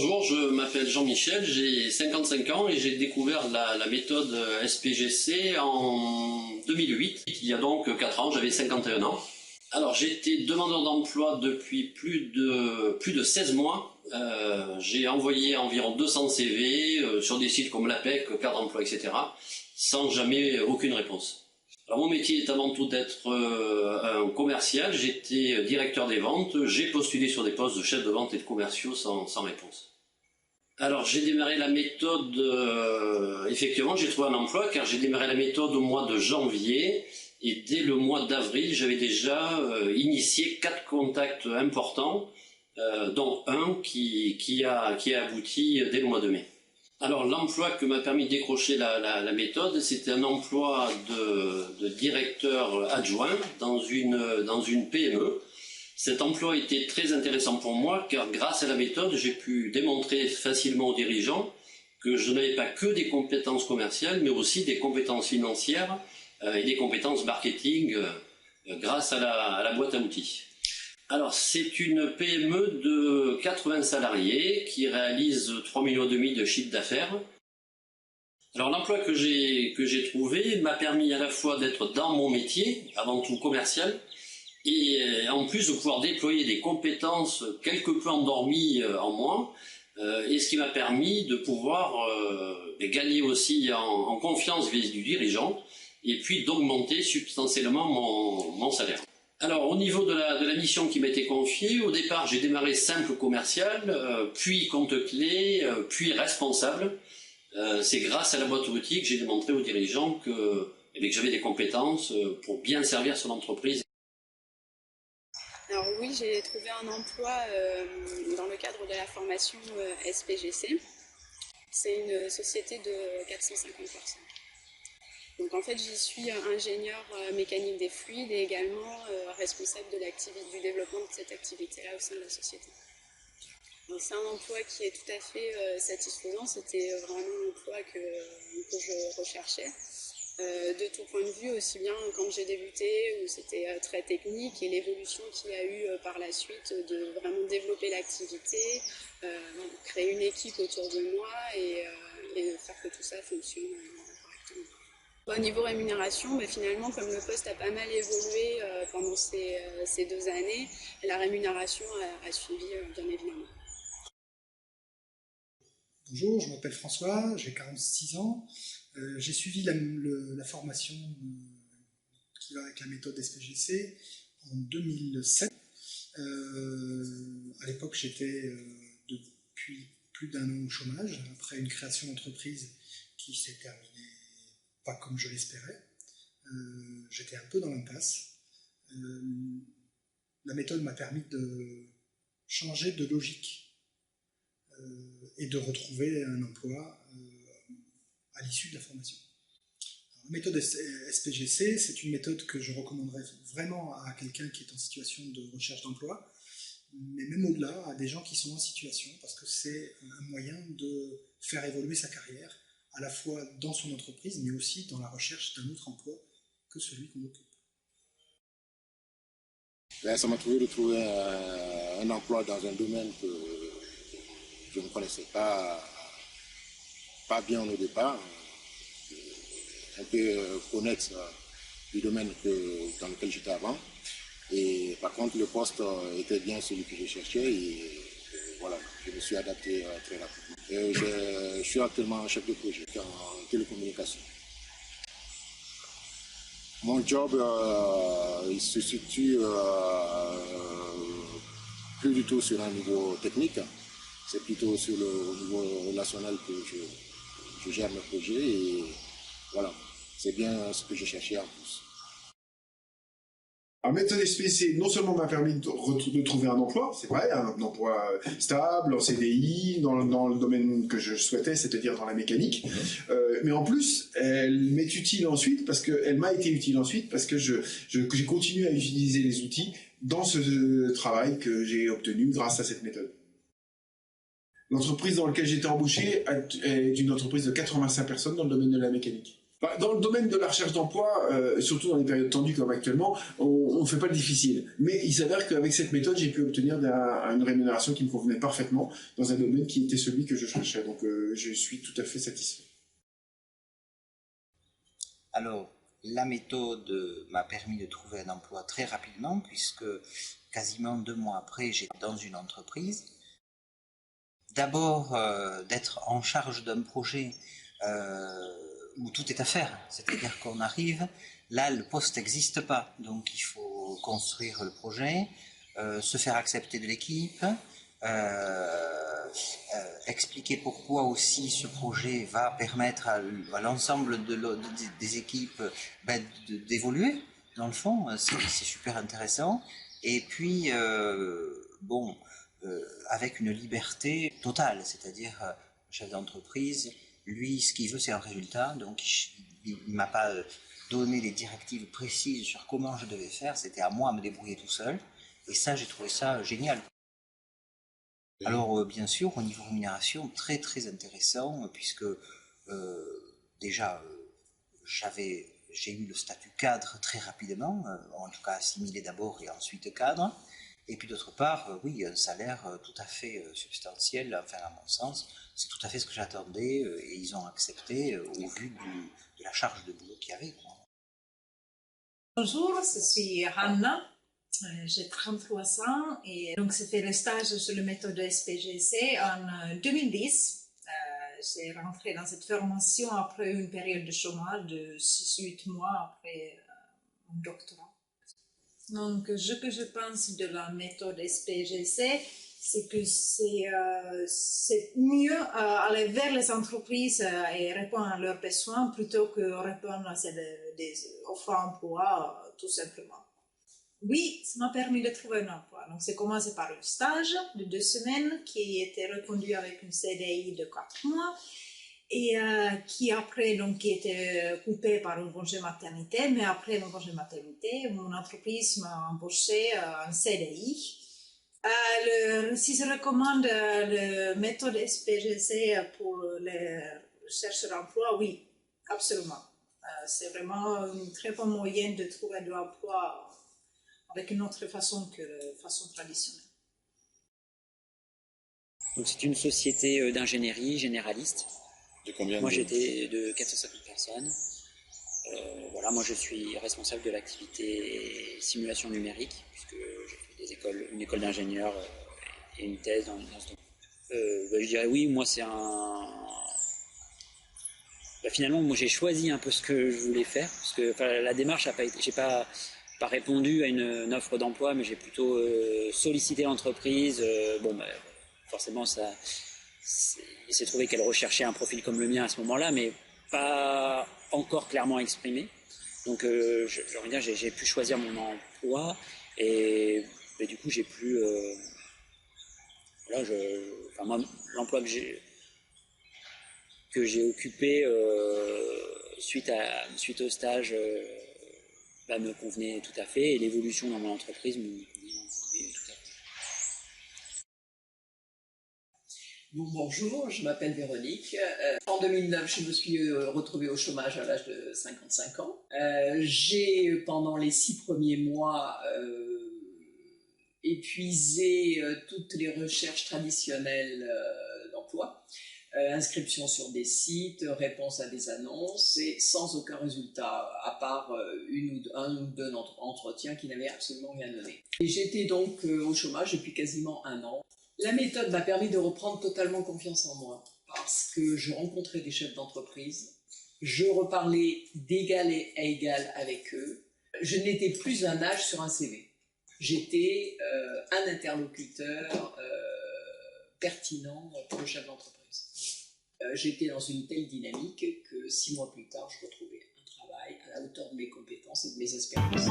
Bonjour, je m'appelle Jean-Michel, j'ai 55 ans et j'ai découvert la méthode SPGC en 2008. Il y a donc 4 ans, j'avais 51 ans. Alors j'étais demandeur d'emploi depuis plus de 16 mois. J'ai envoyé environ 200 CV sur des sites comme l'APEC, Cadre d'emploi, etc. sans jamais aucune réponse. Alors mon métier est avant tout d'être un commercial, j'étais directeur des ventes, j'ai postulé sur des postes de chef de vente et de commerciaux sans réponse. Alors j'ai démarré la méthode, effectivement j'ai trouvé un emploi car j'ai démarré la méthode au mois de janvier et dès le mois d'avril j'avais déjà initié 4 contacts importants, dont un qui a abouti dès le mois de mai. Alors l'emploi que m'a permis de décrocher la méthode, c'était un emploi de directeur adjoint dans une PME. Cet emploi était très intéressant pour moi car grâce à la méthode, j'ai pu démontrer facilement aux dirigeants que je n'avais pas que des compétences commerciales, mais aussi des compétences financières et des compétences marketing grâce à la boîte à outils. Alors, c'est une PME de 80 salariés qui réalise 3,5 millions de chiffre d'affaires. Alors, l'emploi que j'ai trouvé m'a permis à la fois d'être dans mon métier, avant tout commercial, et en plus de pouvoir déployer des compétences quelque peu endormies en moi, et ce qui m'a permis de pouvoir gagner aussi en confiance vis-à-vis du dirigeant, et puis d'augmenter substantiellement mon salaire. Alors, au niveau de la mission qui m'a été confiée, au départ, j'ai démarré simple commercial, puis compte-clé, puis responsable. C'est grâce à la boîte à outils que j'ai démontré aux dirigeants que j'avais des compétences pour bien servir son entreprise. Alors oui, j'ai trouvé un emploi dans le cadre de la formation SPGC. C'est une société de 450 personnes. Donc en fait, j'y suis ingénieur mécanique des fluides et également responsable de du développement de cette activité-là au sein de la société. C'est un emploi qui est tout à fait satisfaisant, c'était vraiment l'emploi que je recherchais. De tout point de vue, aussi bien quand j'ai débuté, où c'était très technique, et l'évolution qu'il y a eu par la suite de vraiment développer l'activité, créer une équipe autour de moi et faire que tout ça fonctionne correctement. Au niveau rémunération, finalement, comme le poste a pas mal évolué pendant ces 2 années, la rémunération a suivi, bien évidemment. Bonjour, je m'appelle François, j'ai 46 ans. J'ai suivi la formation qui va avec la méthode SPGC en 2007. À l'époque, j'étais depuis plus d'1 an au chômage, après une création d'entreprise qui s'est terminée pas comme je l'espérais. J'étais un peu dans l'impasse. La méthode m'a permis de changer de logique et de retrouver un emploi à l'issue de la formation. Alors, la méthode SPGC, c'est une méthode que je recommanderais vraiment à quelqu'un qui est en situation de recherche d'emploi, mais même au-delà, à des gens qui sont en situation, parce que c'est un moyen de faire évoluer sa carrière, à la fois dans son entreprise, mais aussi dans la recherche d'un autre emploi que celui qu'on occupe. Ça m'a trouvé de trouver un emploi dans un domaine que je ne connaissais pas bien au départ, un peu connexe du domaine dans lequel j'étais avant. Et par contre, le poste était bien celui que je cherchais et voilà, je me suis adapté très rapidement. Je suis actuellement chef de projet en télécommunication. Mon job, il se situe plus du tout sur un niveau technique, c'est plutôt sur le niveau relationnel que je gère mes projets et voilà, c'est bien ce que je cherchais en plus. La méthode SPGC non seulement m'a permis de trouver un emploi, c'est vrai, un emploi stable, en CDI, dans le domaine que je souhaitais, c'est-à-dire dans la mécanique, mais en plus, elle m'est utile ensuite, parce qu'elle m'a été utile ensuite, parce que j'ai continué à utiliser les outils dans ce travail que j'ai obtenu grâce à cette méthode. L'entreprise dans laquelle j'étais embauché est une entreprise de 85 personnes dans le domaine de la mécanique. Dans le domaine de la recherche d'emploi, surtout dans les périodes tendues comme actuellement, on ne fait pas le difficile. Mais il s'avère qu'avec cette méthode, j'ai pu obtenir une rémunération qui me convenait parfaitement dans un domaine qui était celui que je cherchais. Donc je suis tout à fait satisfait. Alors, la méthode m'a permis de trouver un emploi très rapidement, puisque quasiment 2 mois après, j'étais dans une entreprise. D'abord, d'être en charge d'un projet où tout est à faire, c'est-à-dire qu'on arrive, là le poste n'existe pas, donc il faut construire le projet, se faire accepter de l'équipe, expliquer pourquoi aussi ce projet va permettre à l'ensemble des équipes d'évoluer, dans le fond, c'est super intéressant, et puis, avec une liberté totale, c'est-à-dire le chef d'entreprise, lui, ce qu'il veut, c'est un résultat, donc il ne m'a pas donné des directives précises sur comment je devais faire, c'était à moi de me débrouiller tout seul, et ça, j'ai trouvé ça génial. Alors, bien sûr, au niveau rémunération, très très intéressant, puisque déjà, j'ai eu le statut cadre très rapidement, en tout cas assimilé d'abord et ensuite cadre, et puis d'autre part, oui, un salaire tout à fait substantiel, enfin à mon sens, c'est tout à fait ce que j'attendais, et ils ont accepté au vu de la charge de boulot qu'il y avait, quoi. Bonjour, je suis Hanna, j'ai 33 ans et donc j'ai fait le stage sur la méthode SPGC en 2010. J'ai rentré dans cette formation après une période de chômage de 6-8 mois après mon doctorat. Donc, ce que je pense de la méthode SPGC, c'est que c'est mieux aller vers les entreprises et répondre à leurs besoins plutôt que répondre à des offres d'emploi, tout simplement. Oui, ça m'a permis de trouver un emploi. Donc, c'est commencé par un stage de 2 semaines qui était reconduit avec une CDI de 4 mois et qui était coupé par un congé maternité. Mais après mon congé maternité, mon entreprise m'a embauché en CDI. Si je recommande la méthode SPGC pour les chercheurs d'emploi, oui, absolument. C'est vraiment un très bon moyen de trouver de l'emploi avec une autre façon que la façon traditionnelle. Donc c'est une société d'ingénierie généraliste. De combien? Moi j'étais de 450 personnes. Voilà, moi je suis responsable de l'activité simulation numérique, puisque j'ai fait une école d'ingénieur et une thèse dans ce domaine. Je dirais oui, moi c'est finalement, moi j'ai choisi un peu ce que je voulais faire, parce que la démarche a pas été, j'ai pas répondu à une offre d'emploi, mais j'ai plutôt sollicité l'entreprise. Forcément, il s'est trouvé qu'elle recherchait un profil comme le mien à ce moment-là, mais pas encore clairement exprimé. Donc, j'ai pu choisir mon emploi et du coup, j'ai pu. Moi, l'emploi que j'ai occupé suite au stage me convenait tout à fait, et l'évolution dans mon entreprise me convenait tout à fait. Bonjour, je m'appelle Véronique. En 2009, je me suis retrouvée au chômage à l'âge de 55 ans. J'ai, pendant les 6 premiers mois, épuisé toutes les recherches traditionnelles d'emploi. Inscription sur des sites, réponse à des annonces, et sans aucun résultat, à part un ou deux entretiens qui n'avaient absolument rien donné. Et j'étais donc au chômage depuis quasiment 1 an. La méthode m'a permis de reprendre totalement confiance en moi, parce que je rencontrais des chefs d'entreprise, je reparlais d'égal à égal avec eux, je n'étais plus un âge sur un CV. J'étais un interlocuteur pertinent pour le chef d'entreprise. J'étais dans une telle dynamique que 6 mois plus tard, je retrouvais un travail à la hauteur de mes compétences et de mes espérances.